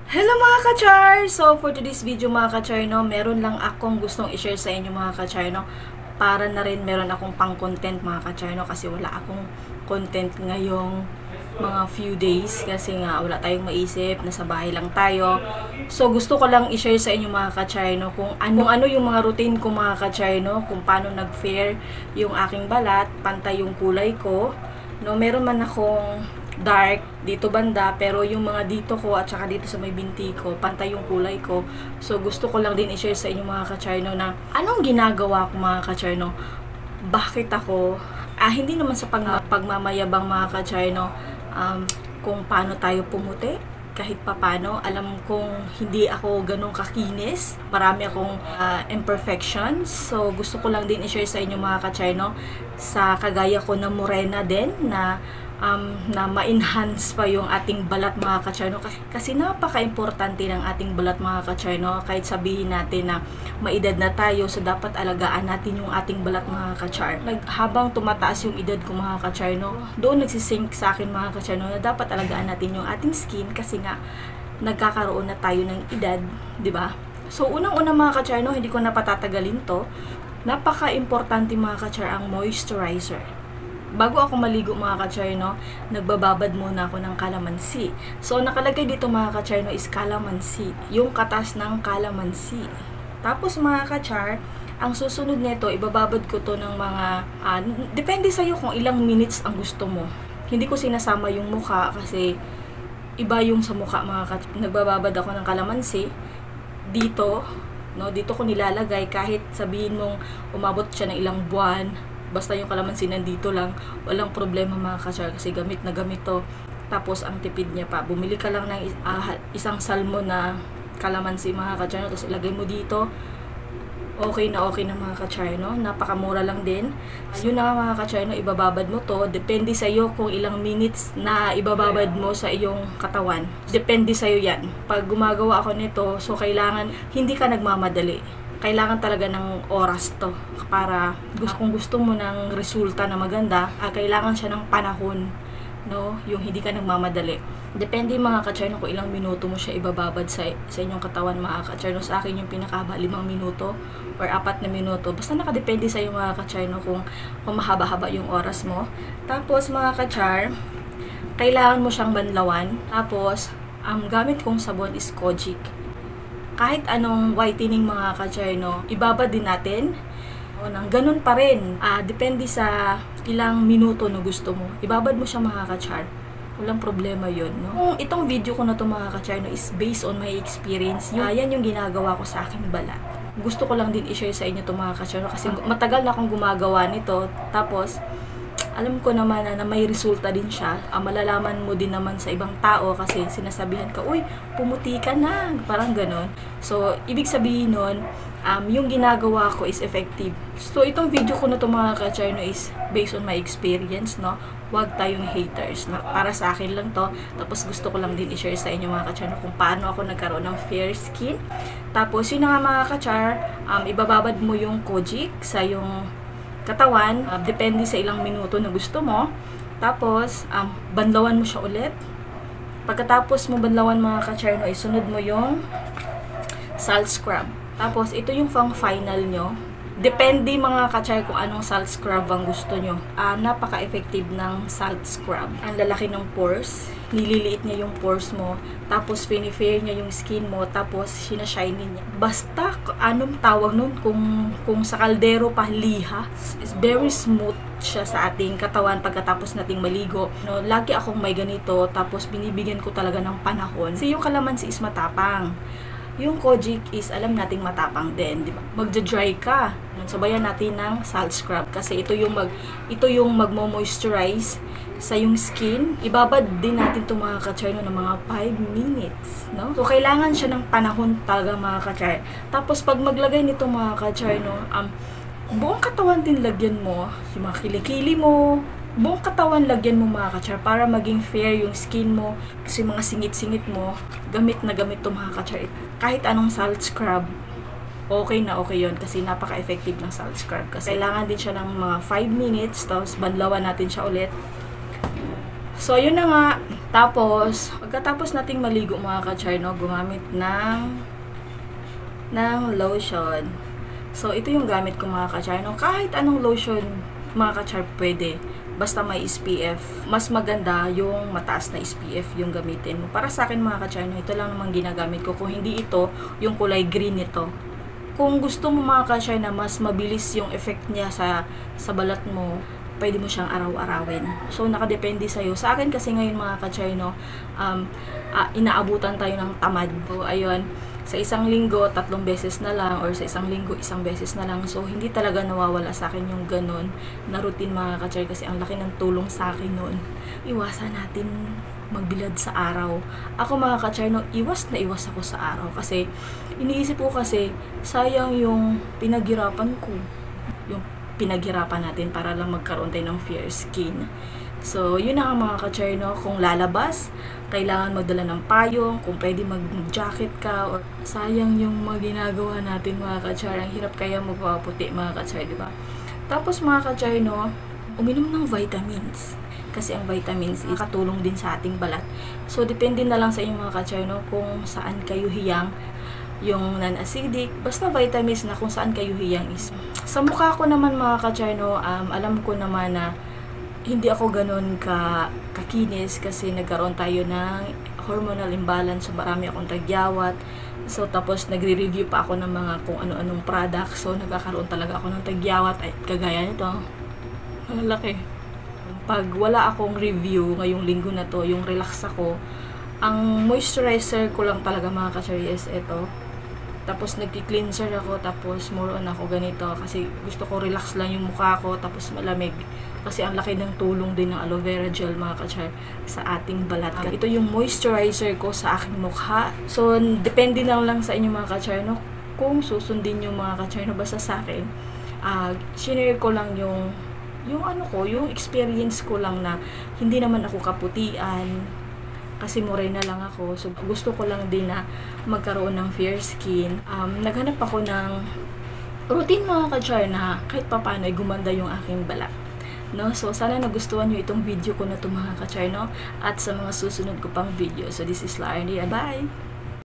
Hello mga ka-char! So for today's video mga ka-char, no, meron lang akong gustong i-share sa inyo mga ka-char, no, para na rin meron akong pang-content mga ka-char, no, kasi wala akong content ngayong mga few days kasi nga wala tayong maisip, nasa bahay lang tayo. So gusto ko lang i-share sa inyo mga ka-char, no, kung ano yung mga routine ko mga ka-char, no, kung paano nag-fair yung aking balat, pantay yung kulay ko. No, meron man akong dark dito banda, pero yung mga dito ko at saka dito sa may binti ko, pantay yung kulay ko. So gusto ko lang din i-share sa inyo mga ka-charno na anong ginagawa ko mga ka-charno. Bakit ako, hindi naman sa pagmamayabang mga ka-charno, kung paano tayo pumuti. Kahit papano, alam kong hindi ako ganun kakinis. Marami akong imperfections. So, gusto ko lang din i-share sa inyo mga ka-charno, sa kagaya ko na morena din, na ma-enhance pa yung ating balat mga ka-charno. Kasi napaka-importante ng ating balat mga ka-charno. Kahit sabihin natin na maedad na tayo, so dapat alagaan natin yung ating balat mga ka-char. Habang tumataas yung edad ko mga ka-charno, doon nagsisink sa akin mga ka-charno na dapat alagaan natin yung ating skin kasi nga nagkakaroon na tayo ng edad, di ba? So unang-una mga ka-charno, hindi ko na patatagalin to. Napaka-importante mga ka-char ang moisturizer. Bago ako maligo mga ka-char, no, nagbababad muna ako ng calamansi. So nakalagay dito mga ka-char, no, is calamansi, yung katas ng calamansi. Tapos mga ka-char, ang susunod nito, ibababad ko to ng mga, depende sa'yo kung ilang minutes ang gusto mo. Hindi ko sinasama yung mukha kasi iba yung sa mukha mga ka-char. Nagbababad ako ng calamansi dito, no, dito ko nilalagay kahit sabihin mong umabot siya ng ilang buwan. Basta yung calamansi nandito lang, walang problema mga ka-char kasi gamit na gamit to. Tapos ang tipid niya pa, bumili ka lang ng isang salmo na calamansi mga ka-char, tapos ilagay mo dito. Okay na mga ka-char, no? Napakamura lang din. Yun na mga ka-char, no, ibababad mo to. Depende sa iyo kung ilang minutes na ibababad mo sa iyong katawan. Depende sa iyo yan. Pag gumagawa ako nito, so kailangan hindi ka nagmamadali. Kailangan talaga ng oras to para kung gusto mo ng resulta na maganda, kailangan siya ng panahon, no, yung hindi ka nagmamadali. Depende mga ka-char, no, kung ilang minuto mo siya ibababad sa inyong katawan mga ka-char, no. Sa akin yung pinakahaba 5 minuto or 4 na minuto, basta nakadepende sa iyo mga ka-char, no, kung mahaba-haba yung oras mo. Tapos mga ka-char, kailangan mo siyang banlawan. Tapos ang gamit kong sabon is Kojic. Kahit anong whitening mga ka-char, no, ibabad din natin. O nang ganun pa rin, depende sa ilang minuto na gusto mo. Ibabad mo siya mga ka-char. Walang problema yun, no? Itong video ko na to mga ka-char, no, is based on my experience. Yan yung ginagawa ko sa aking balat. Gusto ko lang din i-share sa inyo to mga ka-char, no, kasi matagal na akong gumagawa nito. Tapos alam ko naman na may resulta din siya. Malalaman mo din naman sa ibang tao kasi sinasabihan ka, uy, pumuti ka na, parang ganon. So, ibig sabihin nun, yung ginagawa ko is effective. So, itong video ko na to mga ka-char, no, is based on my experience, no. Huwag tayong haters, no? Para sa akin lang to. Tapos gusto ko lang din i-share sa inyo mga ka-char, no, kung paano ako nagkaroon ng fair skin. Tapos, yun na nga mga ka-char, ibababad mo yung Kojic sa yung katawan, depende sa ilang minuto na gusto mo. Tapos, banlawan mo siya ulit. Pagkatapos mo banlawan mga ka-char, no, isunod mo yung salt scrub. Tapos, ito yung pang final nyo. Depende mga ka-char kung anong salt scrub ang gusto nyo. Napaka-effective ng salt scrub. Ang lalaki ng pores, nililiit niya yung pores mo, tapos fini-fair niya yung skin mo, tapos sinashine niya. Basta, anong tawag nun, kung sa kaldero pa, liha. It's very smooth siya sa ating katawan pagkatapos nating maligo. No, lagi akong may ganito, tapos binibigyan ko talaga ng panahon. Kasi yung calamansi is matapang. Yung Kojic is alam nating matapang din, di ba? Magja-dry ka. Sabayan natin ng salt scrub kasi ito yung magmo-moisturize sa yung skin. Ibabad din natin itong mga ka-char, no, ng mga 5 minutes, no? So kailangan siya ng panahon talaga mga ka-char. Tapos pag maglagay nito mga ka-char, no, buong katawan din lagyan mo, yung mga kilikili mo, buong katawan lagyan mo mga ka-char para maging fair yung skin mo. Kasi mga singit-singit mo, gamit na gamit to mga ka-char. Kahit anong salt scrub, okay na okay yun kasi napaka-effective ng salt scrub. Kasi kailangan din siya ng mga 5 minutes, tapos banlawan natin siya ulit. So, yun na nga. Tapos, pagkatapos nating maligo mga ka-char, no, gumamit ng lotion. So, ito yung gamit ko mga ka-char, no. Kahit anong lotion mga ka-char pwede. Basta may SPF. Mas maganda yung mataas na SPF yung gamitin mo. Para sa akin mga ka-char, no, ito lang naman ginagamit ko. Kung hindi ito, yung kulay green nito. Kung gusto mo mga ka-char na mas mabilis yung effect niya sa balat mo, pwede mo siyang araw-arawin. So, nakadepende sa'yo. Sa akin kasi ngayon mga ka-char, no, inaabutan tayo ng tamad. So, ayun, sa isang linggo, 3 beses na lang, or sa isang linggo, 1 beses na lang. So, hindi talaga nawawala sa akin yung ganun na routine mga ka-char, kasi ang laki ng tulong sa akin noon. Iwasan natin magbilad sa araw. Ako mga ka-char, no, iwas na iwas ako sa araw. Kasi, iniisip ko kasi, sayang yung pinaghirapan ko. Yung pinaghirapan natin para lang magkaroon tayo ng fair skin. So, yun na nga mga ka-char, no? Kung lalabas, kailangan magdala ng payong, kung pwede mag-jacket ka, or sayang yung mga ginagawa natin mga ka-char. Ang hirap kaya magpaputi mga ka-char, diba? Tapos mga ka-char, no, uminom ng vitamins. Kasi ang vitamins is katulong din sa ating balat. So, depende na lang sa inyo mga ka-char, no, kung saan kayo hiyang, yung non-acidic, basta vitamins na kung saan kayo hiyang is. Sa mukha ko naman mga ka-char, no, alam ko naman na hindi ako ganun kakinis kasi nagkaroon tayo ng hormonal imbalance, so marami akong tagyawat. So, tapos nagre-review pa ako ng mga kung ano-anong product, so nagkakaroon talaga ako ng tagyawat. Ay, kagaya nito, ang laki. Pag wala akong review ngayong linggo na to, yung relax ako, ang moisturizer ko lang talaga mga ka-char is ito. Tapos nagki-cleanser ako, tapos more on ako ganito kasi gusto ko relax lang yung mukha ko, tapos malamig. Kasi ang laki ng tulong din ng aloe vera gel mga ka-char sa ating balat. Ito yung moisturizer ko sa aking mukha. So, depende na lang sa inyo mga ka-char, no, kung susundin yung mga ka-char, no, basta sa akin. Shinare ko lang yung yung experience ko lang na hindi naman ako kaputian. Kasi morena lang ako. So, gusto ko lang din na magkaroon ng fair skin. Naghanap ako ng routine mga ka-char na kahit papaano ay gumanda yung aking balat. No? So, sana nagustuhan nyo itong video ko na ito mga ka-char, no? At sa mga susunod ko pang video. So, this is Lardy. Bye!